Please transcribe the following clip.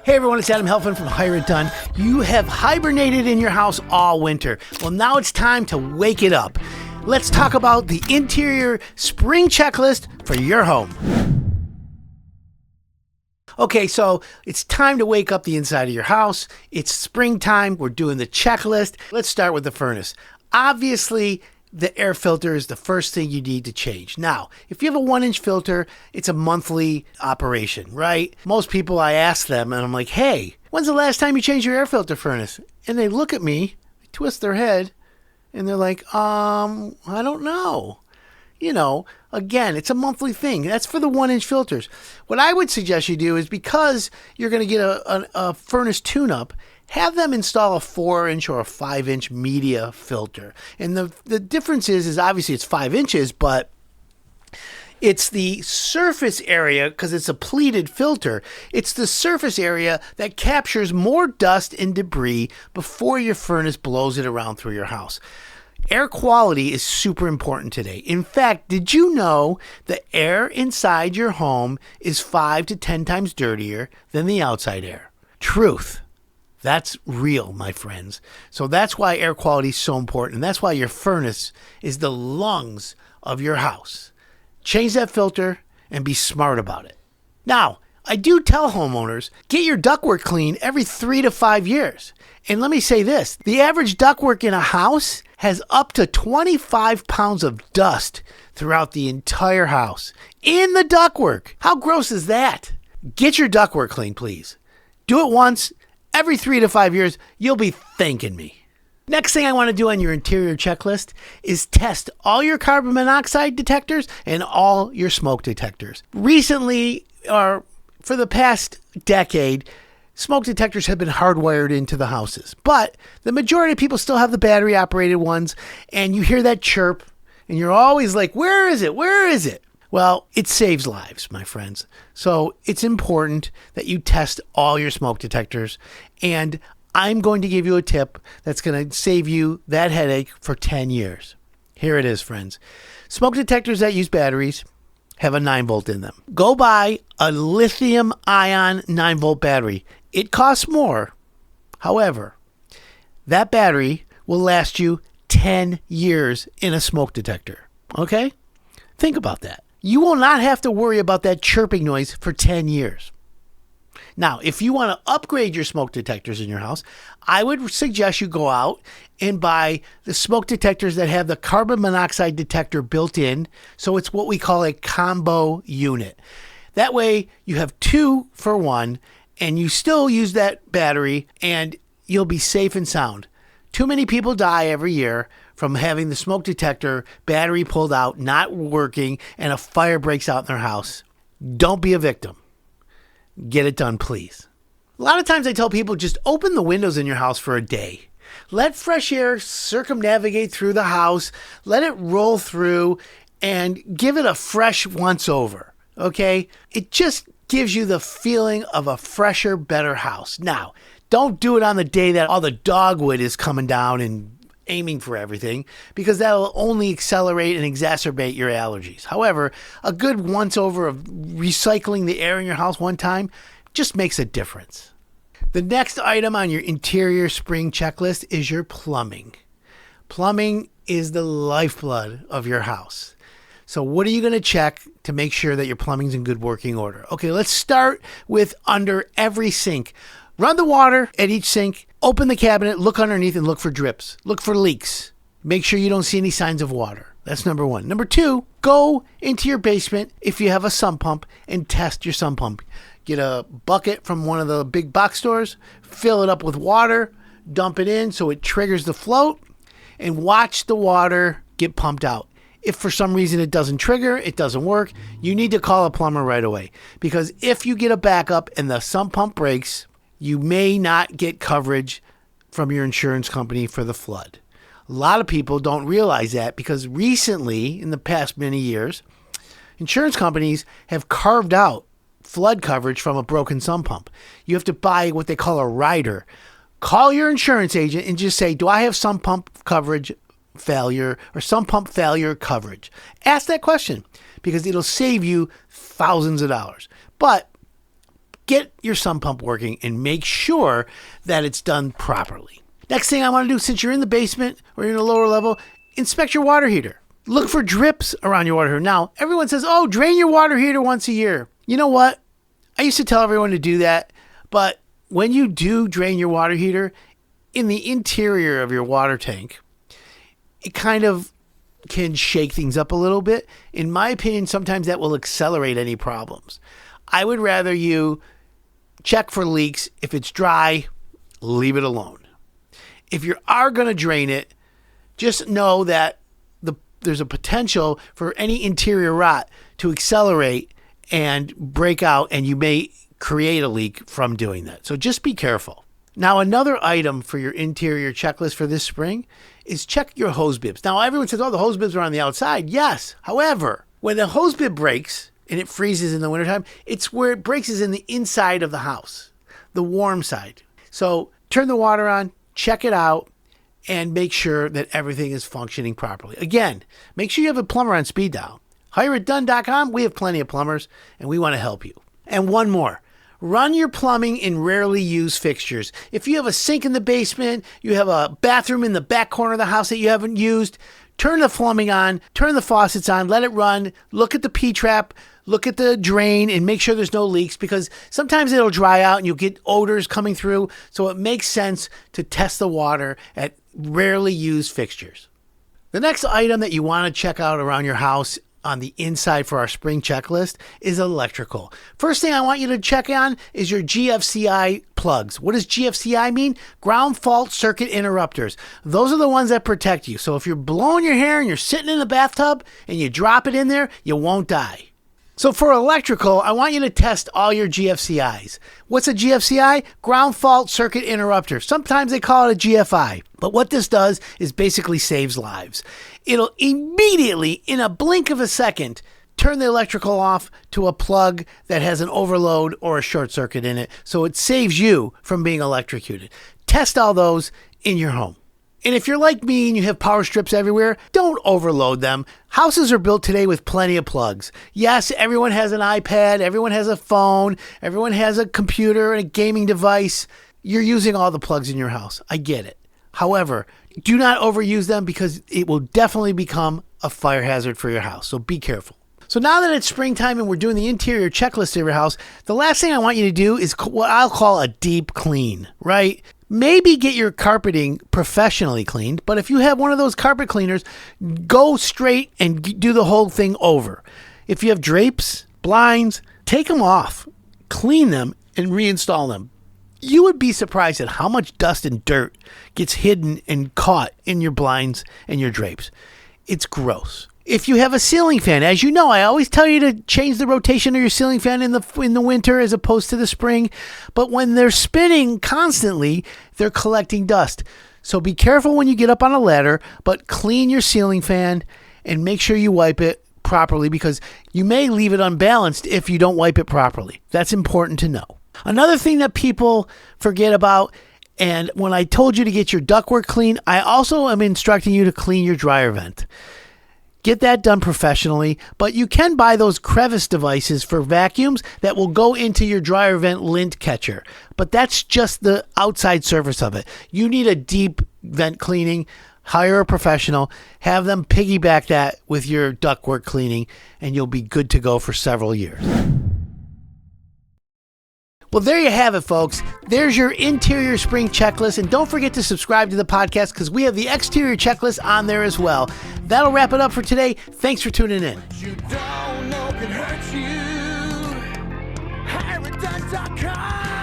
Hey everyone, it's Adam Helfand from Hire It Done. You have hibernated in your house all winter. Well, now it's time to wake it up. Let's talk about the interior spring checklist for your home. Okay, so it's time to wake up the inside of your house. It's springtime. We're doing the checklist. Let's start with the furnace. Obviously, the air filter is the first thing you need to change. Now, if you have a 1-inch filter, it's a monthly operation, right? Most people, I ask them, and I'm like, hey, when's the last time you changed your air filter furnace? And they look at me, twist their head, and they're like, I don't know. You know, again, it's a monthly thing. That's for the 1-inch filters. What I would suggest you do is, because you're going to get a furnace tune-up, have them install a 4-inch or a 5-inch media filter. And the difference is obviously it's 5 inches, but it's the surface area, because it's a pleated filter. It's the surface area that captures more dust and debris before your furnace blows it around through your house. Air quality is super important today. In fact, did you know the air inside your home is 5 to 10 times dirtier than the outside air? Truth. That's real, my friends. So that's why air quality is so important. And that's why your furnace is the lungs of your house. Change that filter and be smart about it. Now, I do tell homeowners, get your ductwork clean every 3 to 5 years. And let me say this, the average ductwork in a house has up to 25 pounds of dust throughout the entire house. In the ductwork. How gross is that? Get your ductwork clean, please. Do it once. Every 3 to 5 years, you'll be thanking me. Next thing I want to do on your interior checklist is test all your carbon monoxide detectors and all your smoke detectors. Recently, or for the past decade, smoke detectors have been hardwired into the houses. But the majority of people still have the battery-operated ones, and you hear that chirp, and you're always like, where is it? Where is it? Well, it saves lives, my friends. So it's important that you test all your smoke detectors. And I'm going to give you a tip that's going to save you that headache for 10 years. Here it is, friends. Smoke detectors that use batteries have a 9-volt in them. Go buy a lithium-ion 9-volt battery. It costs more. However, that battery will last you 10 years in a smoke detector. Okay? Think about that. You will not have to worry about that chirping noise for 10 years. Now, if you want to upgrade your smoke detectors in your house, I would suggest you go out and buy the smoke detectors that have the carbon monoxide detector built in. So it's what we call a combo unit. That way you have 2 for 1 and you still use that battery and you'll be safe and sound. Too many people die every year from having the smoke detector battery pulled out, not working, and a fire breaks out in their house. Don't be a victim. Get it done, please. A lot of times I tell people, just open the windows in your house for a day. Let fresh air circumnavigate through the house. Let it roll through and give it a fresh once over. Okay? It just gives you the feeling of a fresher, better house. Now, don't do it on the day that all the dogwood is coming down and aiming for everything, because that'll only accelerate and exacerbate your allergies. However, a good once over of recycling the air in your house one time just makes a difference. The next item on your interior spring checklist is your plumbing. Plumbing is the lifeblood of your house. So what are you going to check to make sure that your plumbing's in good working order? Okay, let's start with under every sink. Run the water at each sink, open the cabinet, look underneath and look for drips. Look for leaks. Make sure you don't see any signs of water. That's number 1. Number 2, go into your basement if you have a sump pump and test your sump pump. Get a bucket from one of the big box stores, fill it up with water, dump it in so it triggers the float, and watch the water get pumped out. If for some reason it doesn't trigger, it doesn't work, you need to call a plumber right away. Because if you get a backup and the sump pump breaks, you may not get coverage from your insurance company for the flood. A lot of people don't realize that, because recently, in the past many years, insurance companies have carved out flood coverage from a broken sump pump. You have to buy what they call a rider. Call your insurance agent and just say, do I have sump pump coverage failure or sump pump failure coverage? Ask that question, because it'll save you thousands of dollars. But get your sump pump working and make sure that it's done properly. Next thing I want to do, since you're in the basement or you're in a lower level, inspect your water heater. Look for drips around your water heater. Now, everyone says, oh, drain your water heater once a year. You know what? I used to tell everyone to do that, but when you do drain your water heater, in the interior of your water tank, it kind of can shake things up a little bit. In my opinion, sometimes that will accelerate any problems. I would rather you check for leaks. If it's dry, leave it alone. If you are going to drain it, just know that there's a potential for any interior rot to accelerate and break out, and you may create a leak from doing that. So just be careful. Now, another item for your interior checklist for this spring is check your hose bibs. Now, everyone says, oh, the hose bibs are on the outside. Yes. However, when the hose bib breaks and it freezes in the wintertime, it's where it breaks is in the inside of the house, the warm side. So turn the water on, check it out, and make sure that everything is functioning properly. Again, make sure you have a plumber on speed dial. HireItDone.com, we have plenty of plumbers, and we want to help you. And one more. Run your plumbing in rarely used fixtures. If you have a sink in the basement, you have a bathroom in the back corner of the house that you haven't used, turn the plumbing on, turn the faucets on, let it run, look at the P-trap, look at the drain, and make sure there's no leaks, because sometimes it'll dry out and you'll get odors coming through. So it makes sense to test the water at rarely used fixtures. The next item that you want to check out around your house on the inside for our spring checklist is electrical. First thing I want you to check on is your GFCI plugs. What does GFCI mean? Ground fault circuit interrupters. Those are the ones that protect you. So if you're blowing your hair and you're sitting in the bathtub and you drop it in there, you won't die. So for electrical, I want you to test all your GFCIs. What's a GFCI? Ground fault circuit interrupter. Sometimes they call it a GFI. But what this does is basically saves lives. It'll immediately, in a blink of a second, turn the electrical off to a plug that has an overload or a short circuit in it. So it saves you from being electrocuted. Test all those in your home. And if you're like me and you have power strips everywhere, don't overload them. Houses are built today with plenty of plugs. Yes, everyone has an iPad, everyone has a phone, everyone has a computer and a gaming device. You're using all the plugs in your house. I get it. However, do not overuse them, because it will definitely become a fire hazard for your house. So be careful. So now that it's springtime and we're doing the interior checklist of your house, the last thing I want you to do is what I'll call a deep clean, right? Maybe get your carpeting professionally cleaned, but if you have one of those carpet cleaners, go straight and do the whole thing over. If you have drapes, blinds, take them off, clean them, and reinstall them. You would be surprised at how much dust and dirt gets hidden and caught in your blinds and your drapes. It's gross. If you have a ceiling fan, as you know, I always tell you to change the rotation of your ceiling fan in the winter as opposed to the spring. But when they're spinning constantly, they're collecting dust. So be careful when you get up on a ladder, but clean your ceiling fan and make sure you wipe it properly, because you may leave it unbalanced if you don't wipe it properly. That's important to know. Another thing that people forget about, and when I told you to get your ductwork clean, I also am instructing you to clean your dryer vent. Get that done professionally, but you can buy those crevice devices for vacuums that will go into your dryer vent lint catcher. But that's just the outside surface of it. You need a deep vent cleaning. Hire a professional, have them piggyback that with your ductwork cleaning, and you'll be good to go for several years. Well, there you have it, folks. There's your interior spring checklist. And don't forget to subscribe to the podcast, because we have the exterior checklist on there as well. That'll wrap it up for today. Thanks for tuning in. You don't know can hurt you. HireItDone.com